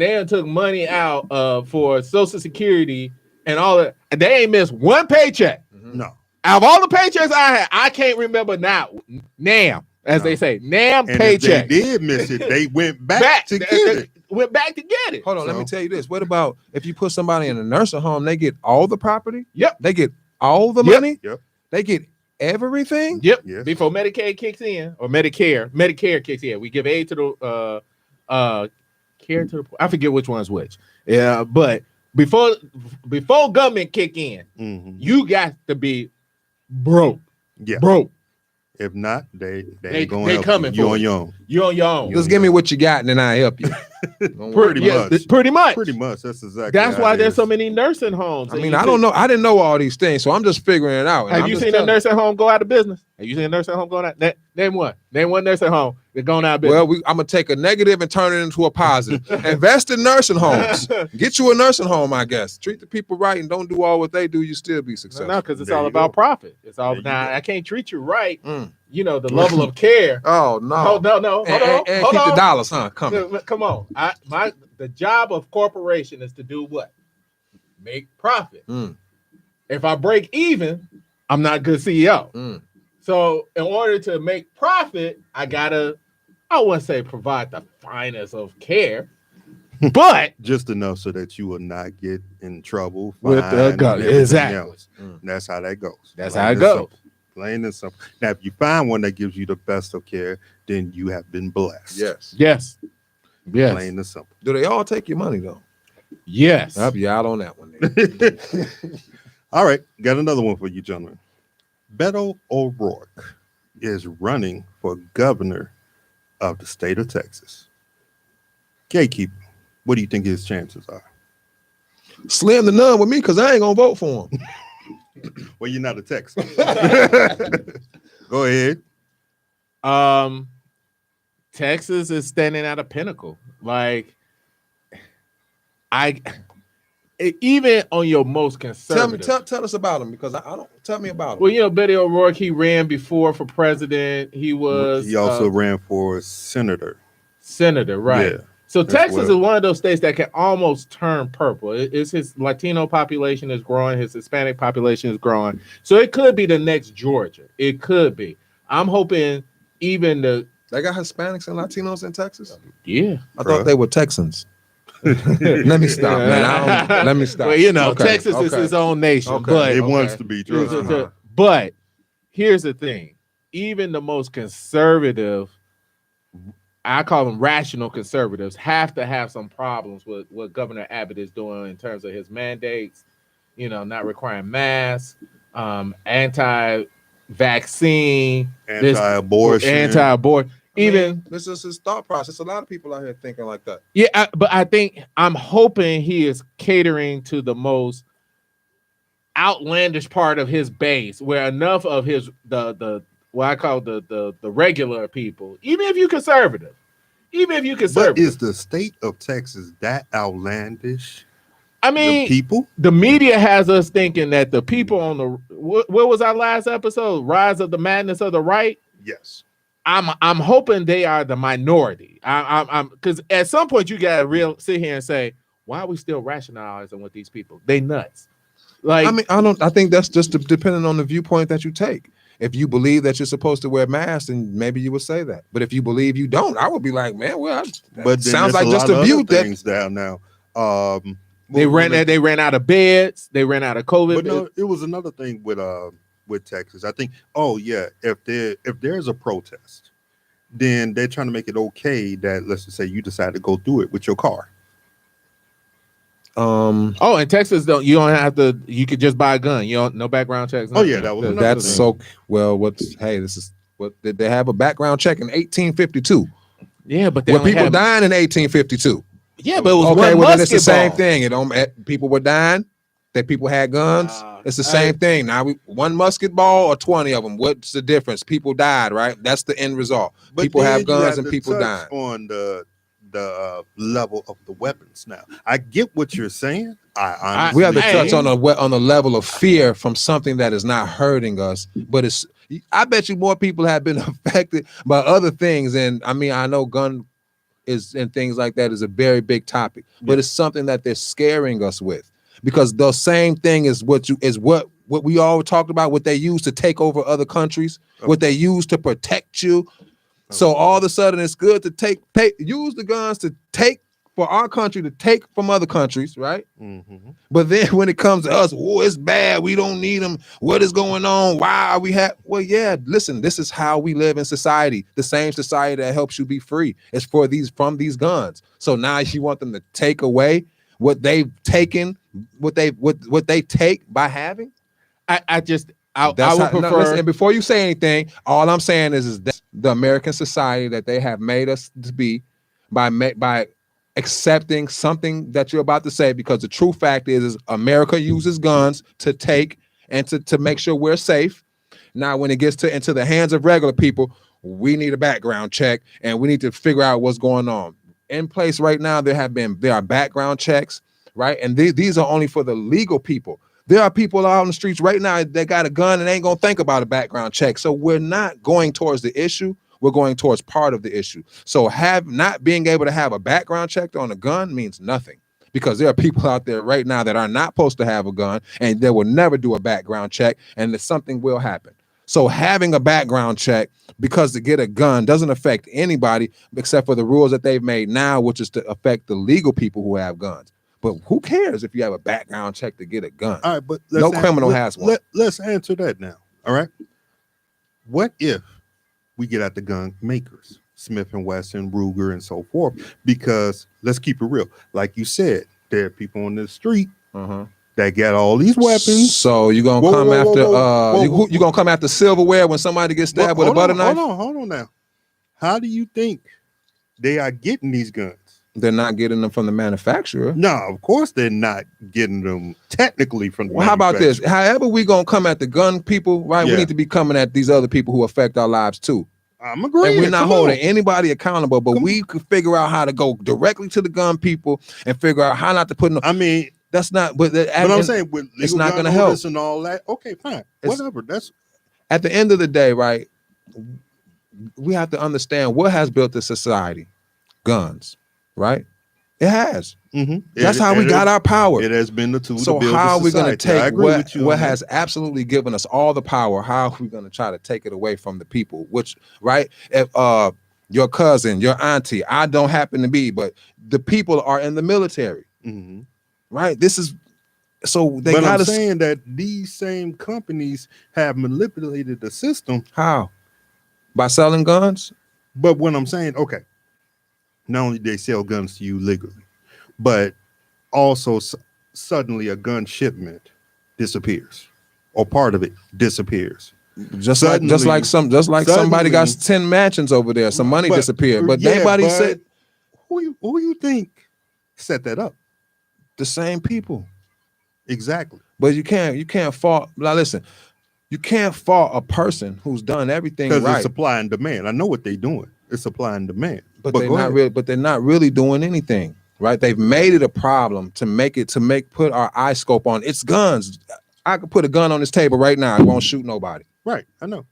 they took money out for Social Security and all that. And they ain't missed one paycheck. No. Out of all the paychecks I had, I can't remember now. As they say, And paycheck. if they did miss it, they went back to get it. Went back to get it. Hold on, let me tell you this. What about if you put somebody in a nursing home, they get all the property? Yep. They get all the Yep. money? Yep. They get everything? Yep. Yes. Before Medicaid kicks in or Medicare kicks in. We give aid to the care to the poor. I forget which one's which. Yeah, but before government kick in, you got to be broke. Yeah. Broke. If not, they They ain't gonna help coming you. for You on you. your own. You on your own. Just give me what you got and then I help you. Pretty much. Pretty much. Pretty much. That's exactly. That's how why it there's is. so many nursing homes. I mean, I don't know. I didn't know all these things, so I'm just figuring it out. And Have I'm you just seen a telling- nursing home go out of business? Have you seen a nursing home going out? Name one. Name one nursing home that's going out of business. Well, I'm gonna take a negative and turn it into a positive. Invest in nursing homes. Get you a nursing home, I guess. Treat the people right and don't do all what they do. You still be successful. No, because it's There all you about go. profit. It's all There you now. go. I can't treat you right. Mm. The level of care. Oh no! Oh, no. Hold on. And Hold keep on. the dollars, huh? Coming. Come on. The job of corporation is to do what? Make profit. Mm. If I break even, I'm not a good CEO. Mm. So in order to make profit, I wouldn't say provide the finest of care, but just enough so that you will not get in trouble with the fined, gun. and everything Exactly. else. That's how that goes. That's Plain how it and goes. simple. Plain and simple. Now, if you find one that gives you the best of care, then you have been blessed. Yes. Yes. Yes. Plain and simple. Do they all take your money though? Yes. I'll be out on that one. Then. All right, got another one for you, gentlemen. Beto O'Rourke is running for governor of the state of Texas. Gatekeeper, what do you think his chances are? Slim to none with me because I ain't gonna vote for him. Well, you're not a Texan. Go ahead. Texas is standing at a pinnacle. Like, even on your most conservative. Tell us about him because I don't. Tell me about him. Well, Beto O'Rourke, he ran before for president. He also ran for senator. Senator, right? Yeah, so as Texas well. is one of those states that can almost turn purple. It's his Latino population is growing, his Hispanic population is growing. So it could be the next Georgia. It could be. I'm hoping even They got Hispanics and Latinos in Texas. yeah. I thought they were Texans. Let me stop, man. Let me stop. Well, Okay, Texas is okay. his own nation, Okay. but It wants to be. Trust me. Uh-huh. But here's the thing: even the most conservative, I call them rational conservatives, have to have some problems with what Governor Abbott is doing in terms of his mandates. Not requiring masks, anti-vaccine, Anti-abortion. Even this is his thought process. A lot of people out here thinking like that. yeah, but I think I'm hoping he is catering to the most outlandish part of his base, where enough of his the what I call the regular people, even if you're conservative, Even if you But conservative. is the state of Texas that outlandish? I The mean, people? the media has us thinking that the people on the what was our last episode? Rise of the Madness of the Right. Yes. I'm hoping they are the minority. I'm because at some point you gotta sit here and say, why are we still rationalizing with these people? They nuts. Like I mean, I think that's just depending on the viewpoint that you take. If you believe that you're supposed to wear masks, then maybe you would say that. But if you believe you don't, I would be like, man, well, But then sounds there's like a just lot a of view other that things down now. they ran out of beds, they ran out of COVID. But no, it was another thing with Texas. I think, oh yeah, if there's a protest, then they're trying to make it okay that, let's just say, you decide to go through it with your car. Oh, in Texas, you don't have to. You could just buy a gun. You don't no background checks. Oh, yeah, nothing. that was another that's thing. so well. This is what did they have a background check in 1852? Yeah, but they Were only people had, dying in 1852? Yeah, but it was Okay, one well then it's the same basketball. thing. It don't people were dying. That people had guns. It's the same thing. Now one musket ball or 20 of them. What's the difference? People died, right? That's the end result. But People then have you guns have and to people touch dying. on the level of the weapons. Now, I get what you're saying. I honestly We have to Hey. touch on the level of fear from something that is not hurting us, but it's. I bet you more people have been affected by other things, and I mean, I know gun is and things like that is a very big topic, but it's something that they're scaring us with because the same thing is what we all talked about. What they use to take over other countries, what they use to protect you. So all of a sudden, it's good to use the guns to take for our country to take from other countries, right? Mm-hmm. But then when it comes to us, oh, it's bad. We don't need them. What is going on? Why are we Well, yeah, listen, this is how we live in society. The same society that helps you be free is from these guns. So now you want them to take away what they've taken, what they take by having? I would prefer. Listen, and before you say anything, all I'm saying is that the American society that they have made us to be by accepting something that you're about to say, because the true fact is America uses guns to take and to make sure we're safe. Now, when it gets into the hands of regular people, we need a background check and we need to figure out what's going on. In place right now, there are background checks, right? And these are only for the legal people. There are people out on the streets right now that got a gun and ain't gonna think about a background check. So we're not going towards the issue. We're going towards part of the issue. So not being able to have a background check on a gun means nothing, because there are people out there right now that are not supposed to have a gun and they will never do a background check, and that something will happen. So having a background check because to get a gun doesn't affect anybody except for the rules that they've made now, which is to affect the legal people who have guns. But who cares if you have a background check to get a gun? All right, but No criminal has one. Let's answer that now. All right. What if we get at the gun makers, Smith & Wesson, Ruger, and so forth? Because let's keep it real. Like you said, there are people on the street that got all these weapons. So you're gonna you gonna come after silverware when somebody gets stabbed with a butter knife? Hold on now. How do you think they are getting these guns? They're not getting them from the manufacturer. No, of course they're not getting them technically from the Well, how about this? manufacturer. However we gonna come at the gun people, right? Yeah. We need to be coming at these other people who affect our lives too. I'm agreeing. And we're not Come holding on. anybody accountable, but we could figure out how to go directly to the gun people and figure out how not to put. I mean, that's not. But I'm saying with it's legal not gun going to help. owners and all that. Okay, fine, whatever. That's At the end of the day, right? We have to understand what has built this society. Guns, right? It has. That's how we got our power. It has been the tool. So to build how are we going to take what has absolutely given us all the power? How are we going to try to take it away from the people? Which, right? If your cousin, your auntie, I don't happen to be, but the people are in the military, right? This is so they got us saying that these same companies have manipulated the system. How? By selling guns? But when I'm saying, okay, not only they sell guns to you legally, but also suddenly a gun shipment disappears, or part of it disappears. Just like somebody got 10 mansions over there. Some money disappeared, but nobody said. Who you think set that up? The same people. Exactly. But you can't fault. Now listen, you can't fault a person who's done everything right. Because it's supply and demand. I know what they're doing. It's supply and demand. But they're not really doing anything, right? They've made it a problem to put our eye scope on. It's guns. I could put a gun on this table right now. It won't shoot nobody. Right. I know.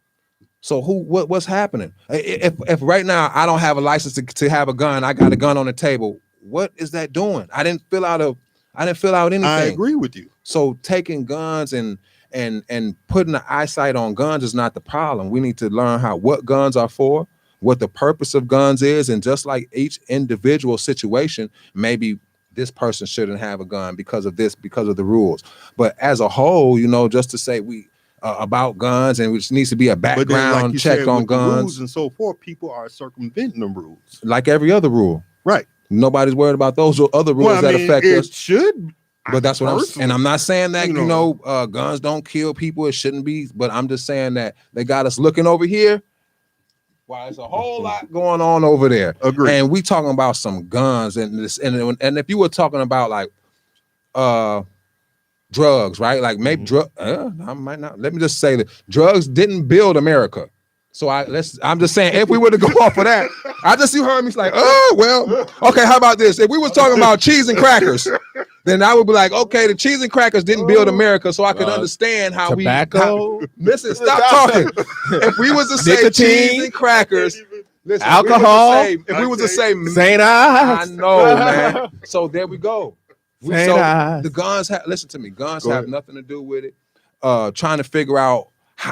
So what's happening? If right now I don't have a license to have a gun, I got a gun on the table. What is that doing? I didn't fill out anything. I agree with you. So taking guns and putting the eyesight on guns is not the problem. We need to learn what guns are for, what the purpose of guns is, and just like each individual situation, maybe this person shouldn't have a gun because of this, because of the rules. But as a whole, just to say we about guns, and which needs to be a background check on guns rules and so forth, people are circumventing the rules like every other rule. Right. Nobody's worried about those other rules that affect us. It should. But that's what I'm not saying that, guns don't kill people. It shouldn't be. But I'm just saying that they got us looking over here while there's a whole lot going on over there. Agree. And we talking about some guns and this. And if you were talking about like drugs, right? Like maybe I might not. Let me just say that drugs didn't build America. So I'm just saying, if we were to go off of that, you heard me like, oh, well, okay, how about this? If we was talking about cheese and crackers, then I would be like, okay, the cheese and crackers didn't build America, so I could understand how tobacco. Listen, stop talking. If we was to say nicotine, cheese and crackers, listen, alcohol, if we was to say St. I know, man. So there we go. The guns listen to me. Guns have nothing to do with it. Trying to figure out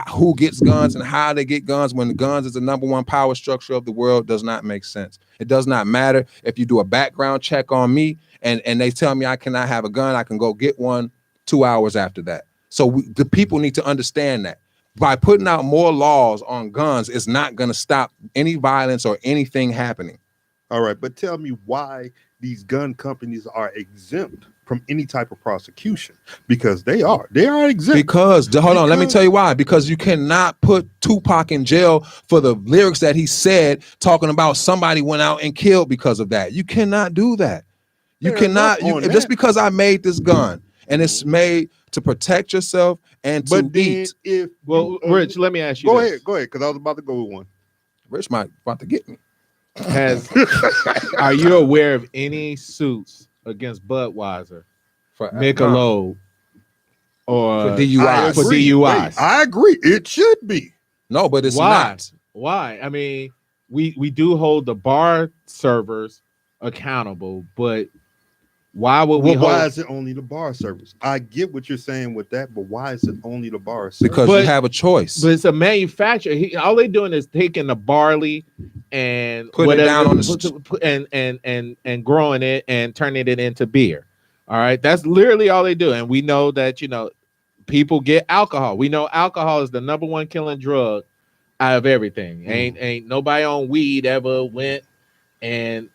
who gets guns and how they get guns when the guns is the number one power structure of the world does not make sense. It does not matter if you do a background check on me and they tell me I cannot have a gun, I can go get one 2 hours after that. So the people need to understand that by putting out more laws on guns is not going to stop any violence or anything happening. All right, but tell me why these gun companies are exempt from any type of prosecution, because they are exempt. Because let me tell you why. Because you cannot put Tupac in jail for the lyrics that he said, talking about somebody went out and killed because of that. You cannot do that. You cannot. Just because I made this gun and it's made to protect yourself and to eat. Rich, let me ask you. Go ahead, because I was about to go with one. Rich might about to get me. Are you aware of any suits against Budweiser, for Michelob, or for DUI? For DUIs, I agree. It should be. No, but it's not. Why? I mean, we do hold the bar servers accountable, but why would we? Why is it only the bar servers? I get what you're saying with that, but why is it only the bar servers? Because you have a choice. But it's a manufacturer. All they're doing is taking the barley and putting it down on the and growing it and turning it into beer. All right, that's literally all they do. And we know that people get alcohol. We know alcohol is the number one killing drug out of everything. Ain't nobody on weed ever went and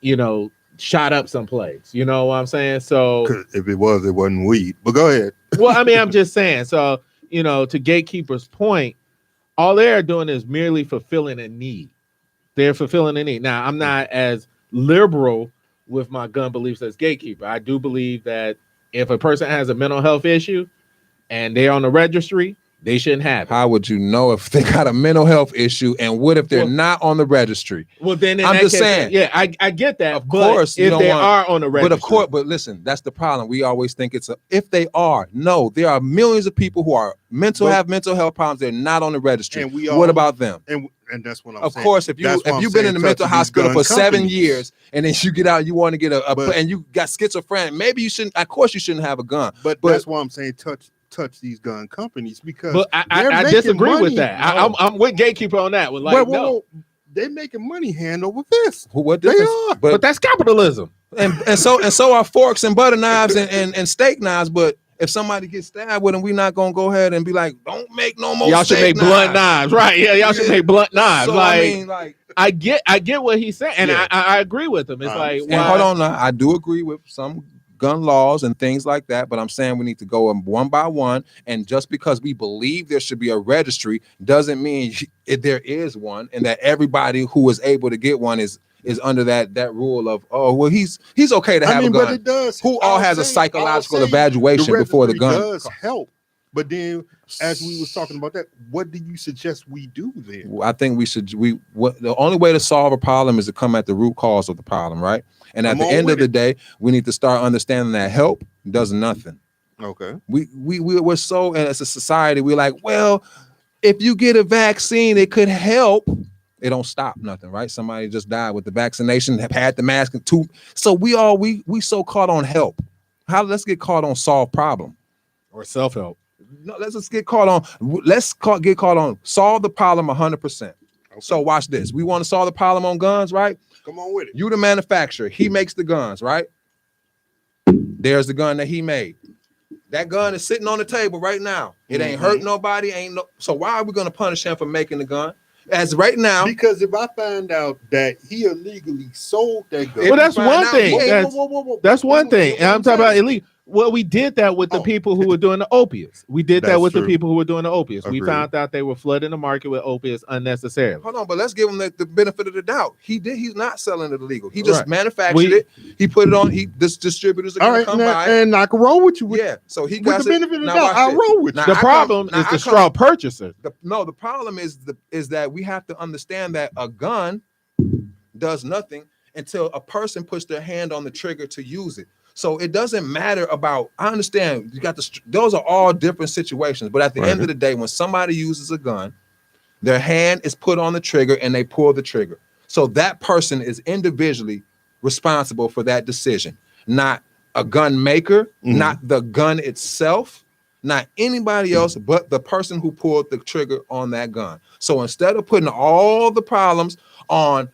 shot up someplace. You know what I'm saying? So if it wasn't weed. But go ahead. Well, I mean, I'm just saying. So, to Gatekeeper's point, all they're doing is merely fulfilling a need. They're fulfilling a need. Now, I'm not as liberal with my gun beliefs as Gatekeeper. I do believe that if a person has a mental health issue and they're on the registry, they shouldn't have it. How would you know if they got a mental health issue, and what if they're not on the registry? Well, then I'm just saying. Yeah, I get that. Of course, if they are on the registry, but listen, that's the problem. We always think if they are. No, there are millions of people who are have mental health problems. They're not on the registry. And what about them? And that's what I'm saying. Of course, if you've been in the mental hospital for 7 years and then you get out, you want to get and you got schizophrenic, maybe you shouldn't. Of course, you shouldn't have a gun. But that's why I'm saying touch these gun companies, because I disagree with that. I'm with Gatekeeper on that. No, they're making money hand over fist. What they are, but that's capitalism. And so are forks and butter knives and steak knives. But if somebody gets stabbed with them, we're not gonna go ahead and be like, don't make no more. Y'all should make blunt knives, right? Yeah, y'all should make blunt knives. So, I get what he's saying, and I agree with him. It's hold on now. I do agree with some gun laws and things like that, but I'm saying we need to go one by one, and just because we believe there should be a registry doesn't mean there is one, and that everybody who is able to get one is under that rule of he's okay to have a gun. But it does. Who all has a psychological evaluation before the gun does help But then, as we was talking about that, what do you suggest we do then? I think the only way to solve a problem is to come at the root cause of the problem, right? And at the end of the day, we need to start understanding that help does nothing. Okay. We're so, as a society, we're like, well, if you get a vaccine, it could help. It don't stop nothing, right? Somebody just died with the vaccination, have had the mask and two. So we so caught on help. Let's get caught on solve problem or self-help. No, let's just get caught on solve the problem 100%. Okay. So watch this. We want to solve the problem on guns, right? Come on with it. You the manufacturer. He makes the guns, right? There's the gun that he made. That gun is sitting on the table right now. It ain't hurt nobody. So why are we going to punish him for making the gun? As right now, because if I find out that he illegally sold that gun, well, that's one thing. That's one thing. And I'm talking about illegal. Well, we did that with the people who were doing the opiates. We did that with the people who were doing the opiates. Agreed. We found out they were flooding the market with opiates unnecessarily. Hold on, but let's give him the benefit of the doubt. He's not selling it illegal. He just manufactured it. He put it on. This distributors are going to come by. And I can roll with you. So he got the benefit of the doubt. I roll with you. The problem is the straw purchaser. The problem is that we have to understand that a gun does nothing until a person puts their hand on the trigger to use it. So it doesn't matter about, I understand you got those are all different situations, but at the end of the day, when somebody uses a gun, their hand is put on the trigger and they pull the trigger. So that person is individually responsible for that decision, not a gun maker, not the gun itself, not anybody else, but the person who pulled the trigger on that gun. So instead of putting all the problems on,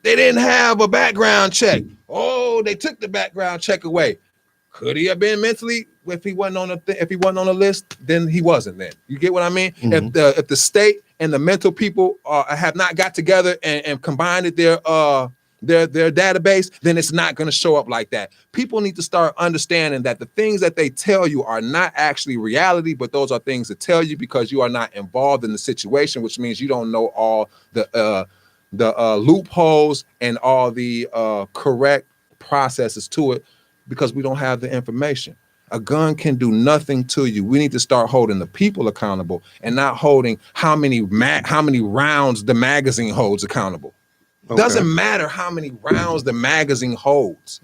they didn't have a background check. Oh, they took the background check away. Could he have been mentally? If he wasn't on the list, then he wasn't. Then you get what I mean. If the state and the mental people have not got together and combined their database, then it's not going to show up like that. People need to start understanding that the things that they tell you are not actually reality, but those are things that tell you because you are not involved in the situation, which means you don't know all the loopholes and all the correct processes to it because we don't have the information. A gun can do nothing to you. We need to start holding the people accountable and not holding how many rounds the magazine holds accountable. Okay. Doesn't matter how many rounds the magazine holds.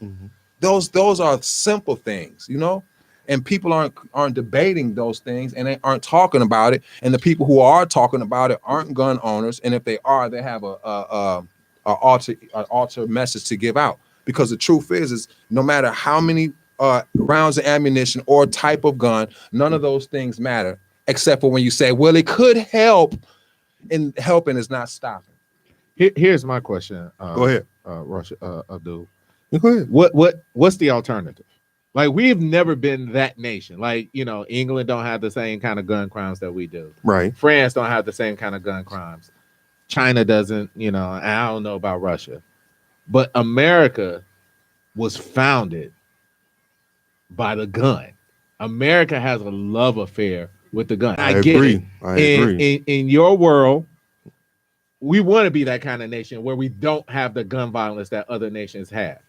Those are simple things, you know? And people aren't debating those things and they aren't talking about it. And the people who are talking about it aren't gun owners. And if they are, they have an alter message to give out. Because the truth is no matter how many rounds of ammunition or type of gun, none of those things matter. Except for when you say, well, it could help, and helping is not stopping. Here's my question. Go ahead. Abdul. Go ahead. What's the alternative? Like, we've never been that nation. Like, England don't have the same kind of gun crimes that we do. Right. France don't have the same kind of gun crimes. China doesn't, and I don't know about Russia. But America was founded by the gun. America has a love affair with the gun. I get agree. it. In your world, we want to be that kind of nation where we don't have the gun violence that other nations have.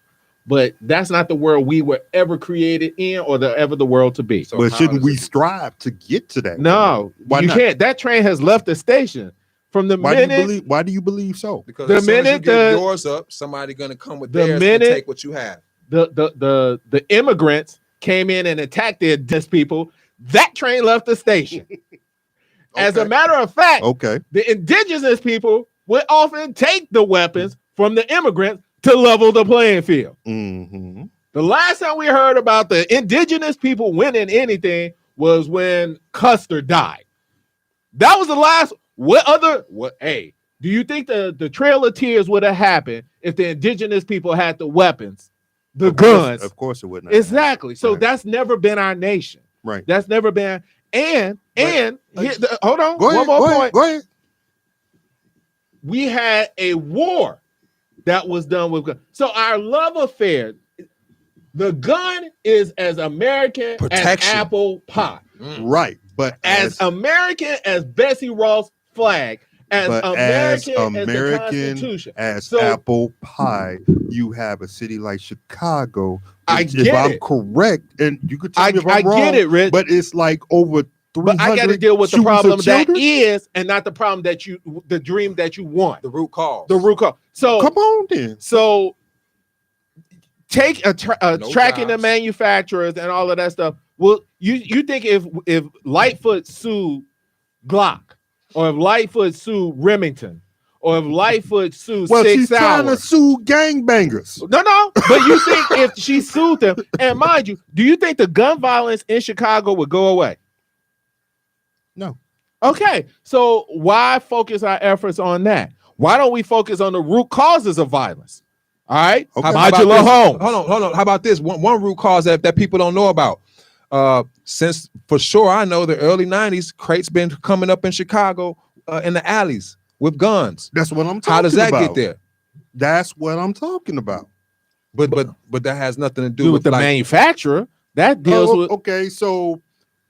But that's not the world we were ever created in or ever the world to be. So but shouldn't we strive to get to that? No, you can't. That train has left the station. From the minute, why do you believe so? Because as soon as you get yours up, somebody gonna come with theirs and take what you have. The immigrants came in and attacked the indigenous people. That train left the station. As a matter of fact, the indigenous people would often take the weapons from the immigrants to level the playing field. The last time we heard about the indigenous people winning anything was when Custer died. That was the last. Hey, do you think the Trail of Tears would have happened if the indigenous people had the weapons, the guns? Of course it wouldn't. Exactly. So that's never been our nation. Right. That's never been. Hold on. One more point. Go ahead. We had a war that was done with guns. So our love affair, the gun is as American as apple pie. Right. But as American as Betsy Ross flag, as But American as the Constitution. as So- apple pie, you have a city like Chicago. I If get I'm it. correct, and you could tell I me if I'm wrong, get it, Rich. but it's like over 300 But I got to deal with the shootings of problem that children? is, and not the problem that the dream that you want. The root cause. The root cause. So Come on, then. So take tracking the jobs. manufacturers and all of that stuff. Well, you think if Lightfoot sued Glock, or if Lightfoot sued Remington, or if Lightfoot sued Well, Six she's trying Sauer. to sue gangbangers. No, but you think if she sued them, and mind you, do you think the gun violence in Chicago would go away? No. Okay, so why focus our efforts on that? Why don't we focus on the root causes of violence? All right, Okay. How about modular this? homes. Hold on. How about this? One root cause that people don't know about. Since for sure I know the early 90s, crates been coming up in Chicago in the alleys with guns. That's what I'm talking about. How does that get there? That's what I'm talking about. But that has nothing to do Do with with the like, manufacturer that deals with. Okay, so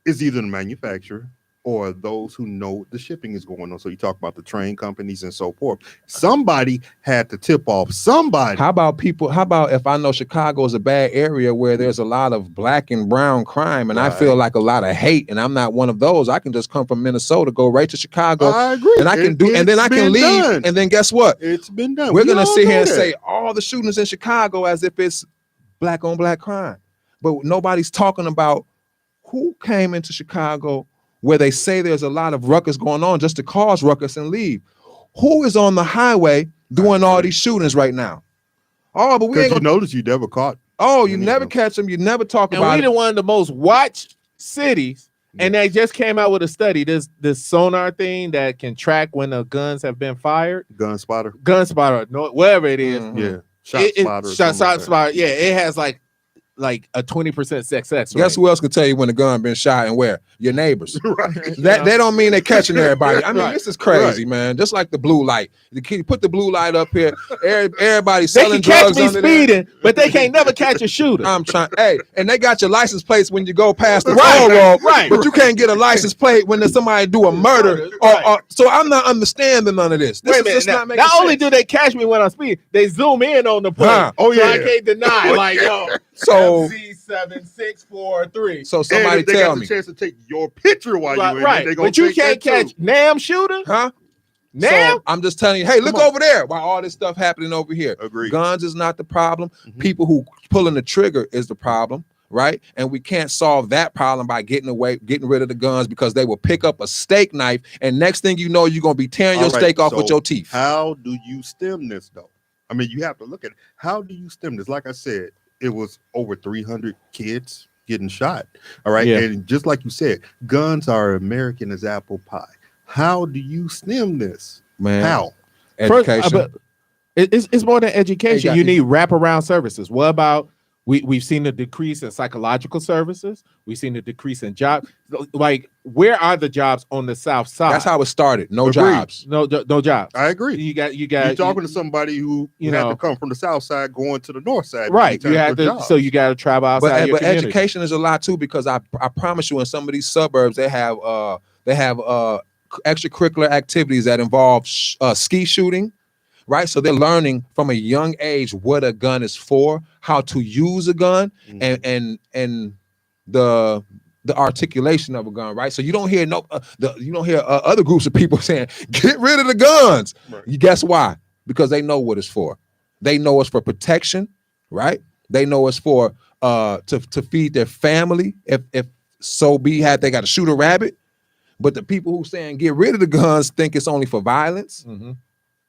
it's either the manufacturer or those who know the shipping is going on. So you talk about the train companies and so forth. Somebody had to tip off somebody. How about if I know Chicago is a bad area where there's a lot of black and brown crime and I feel Right. like a lot of hate and I'm not one of those, I can just come from Minnesota, go right to Chicago I agree. and I can do, and then I can leave. Done. And then guess what? It's been done. We're We gonna all sit know here and that. say all the shootings in Chicago as if it's black on black crime, but nobody's talking about who came into Chicago where they say there's a lot of ruckus going on just to cause ruckus and leave. Who is on the highway doing all these shootings right now? Oh, but we ain't Because you gonna, notice you never caught. oh, you any never of them. catch them, you never talk And about we it. one of the most watched cities, and they just came out with a study. This sonar thing that can track when the guns have been fired. Gun spotter. Gun spotter, no, whatever it is. Mhm. Yeah. Shot It- spotter. or shot something like that. spotter. Yeah, it has like a 20% success rate. Guess who else can tell you when the gun been shot and where? Your neighbors. Right. That they don't mean they're catching everybody. I mean, Right. this is crazy, man. Just like the blue light. The kid put the blue light up here. Everybody They selling can catch drugs me under there. speeding, but they can't never catch a shooter. I'm trying. Hey, and they got your license plates when you go past the Right, toll road, right. But you can't get a license plate when there's somebody do a murder. Right. So I'm not understanding none of this. This Wait a is minute. just Now, not making not only sense. do they catch me when I speed, they zoom in on the plate. Huh. Oh, So I yeah. can't deny. Like, yo, So FZ7643. so And somebody if they tell got me, the chance to take your picture while you're in Right. it, they gonna But you take can't that too. catch Nam shooter. huh? Nam. So I'm just telling you, hey, look Come on. over there. Why all this stuff happening over here? Agreed. Guns is not the problem. Mhm. People who pulling the trigger is the problem, right? And we can't solve that problem by getting rid of the guns because they will pick up a steak knife, and next thing you know, you're gonna be tearing your All right, steak off so with your teeth. How do you stem this though? I mean, you have to look at it. How do you stem this? Like I said, it was over 300 kids getting shot. All right. Yeah. And just like you said, guns are American as apple pie. How do you stem this? Man, How? education. But it's more than education. Hey, You need wraparound services. What about we've seen a decrease in psychological services. We've seen a decrease in jobs. Like, where are the jobs on the South Side? That's how it started. No Agreed. jobs. no jobs. I agree. You got You're talking to somebody who you had know. to come from the south side going to the north side. right. You anytime had for to. jobs. So you got to travel outside But your community. education is a lot too, because I promise you, in some of these suburbs, they have extracurricular activities that involve ski shooting, right? So they're learning from a young age what a gun is for, how to use a gun, Mhm. and the articulation of a gun, right? So you don't hear other groups of people saying get rid of the guns. Right. You guess why? Because they know what it's for. They know it's for protection, right? They know it's for to feed their family if so be had they got to shoot a rabbit. But the people who saying get rid of the guns think it's only for violence Mhm.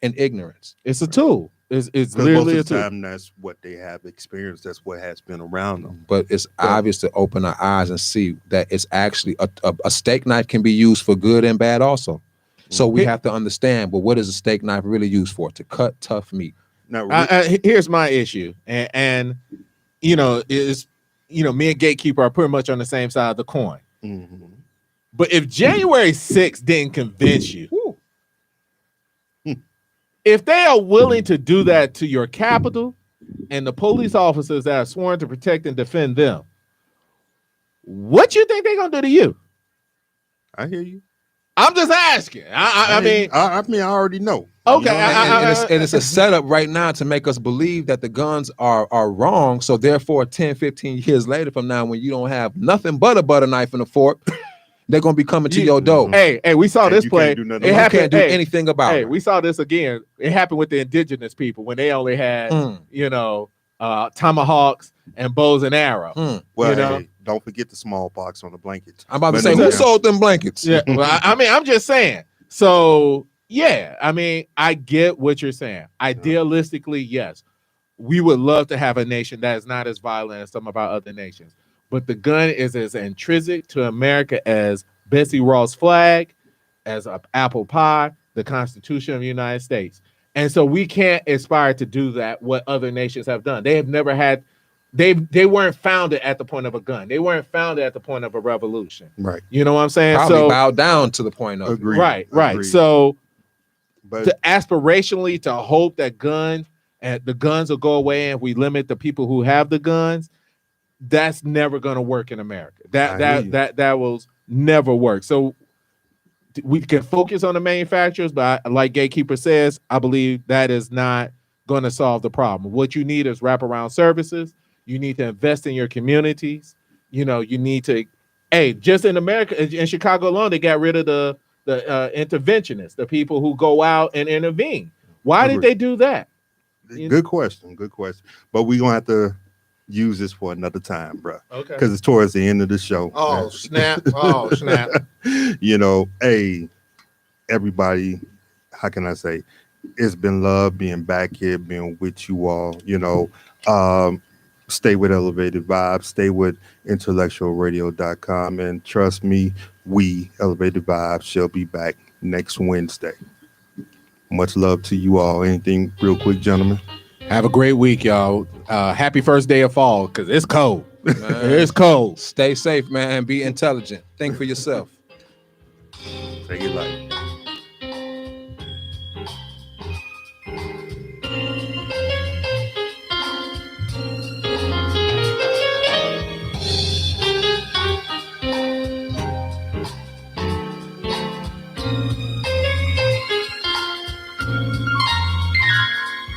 and ignorance. It's a tool. It's 'Cause literally a most of the tool. time, that's what they have experienced. That's what has been around them. But it's obvious to open our eyes and see that it's actually a steak knife can be used for good and bad also. So we have to understand, but what is a steak knife really used for? To cut tough meat. Now, Here's my issue, and me and Gatekeeper are pretty much on the same side of the coin. mhm. But if January 6th didn't convince you, if they are willing to do that to your capital and the police officers that are sworn to protect and defend them, what you think they're gonna do to you? I hear you. I'm just asking. I mean, I already know. okay. And it's a setup right now to make us believe that the guns are wrong. So therefore, 10, 15 years later from now, when you don't have nothing but a butter knife and a fork, they're gonna be coming to your door. Hey, we saw this you play. can't do nothing It about You happened. can't do anything about Hey, it. we saw this again. It happened with the indigenous people when they only had, tomahawks and bows and arrows. Well, You know? hey, don't forget the smallpox on the blankets. I'm about to But say, no, who sold them blankets? Yeah, well, I mean, I'm just saying. So, yeah, I mean, I get what you're saying. Idealistically, yes, we would love to have a nation that is not as violent as some of our other nations. But the gun is as intrinsic to America as Betsy Ross' flag, as an apple pie, the Constitution of the United States. And so we can't aspire to do that, what other nations have done. They have never had, they weren't founded at the point of a gun. They weren't founded at the point of a revolution. Right. You know what I'm saying? Probably So bow down to the point of it. Agreed. right. Agreed. So But to aspirationally to hope that the guns will go away and we limit the people who have the guns, that's never going to work in America. That will never work. So we can focus on the manufacturers, but like Gatekeeper says, I believe that is not going to solve the problem. What you need is wraparound services. You need to invest in your communities. You need to, just in America, in Chicago alone, they got rid of the interventionists, the people who go out and intervene. Why did they do that? good question. But we're gonna have to use this for another time, bro. Okay. Because it's towards the end of the show. Oh, snap. Oh, snap. Everybody, how can I say? It's been love being back here, being with you all. Stay with Elevated Vibes, stay with IntellectualRadio.com, and trust me, we, Elevated Vibes, shall be back next Wednesday. Much love to you all. Anything real quick, gentlemen? Have a great week, y'all. Happy first day of fall, because it's cold. It's cold. Stay safe, man. Be intelligent. Think for yourself. Take it light.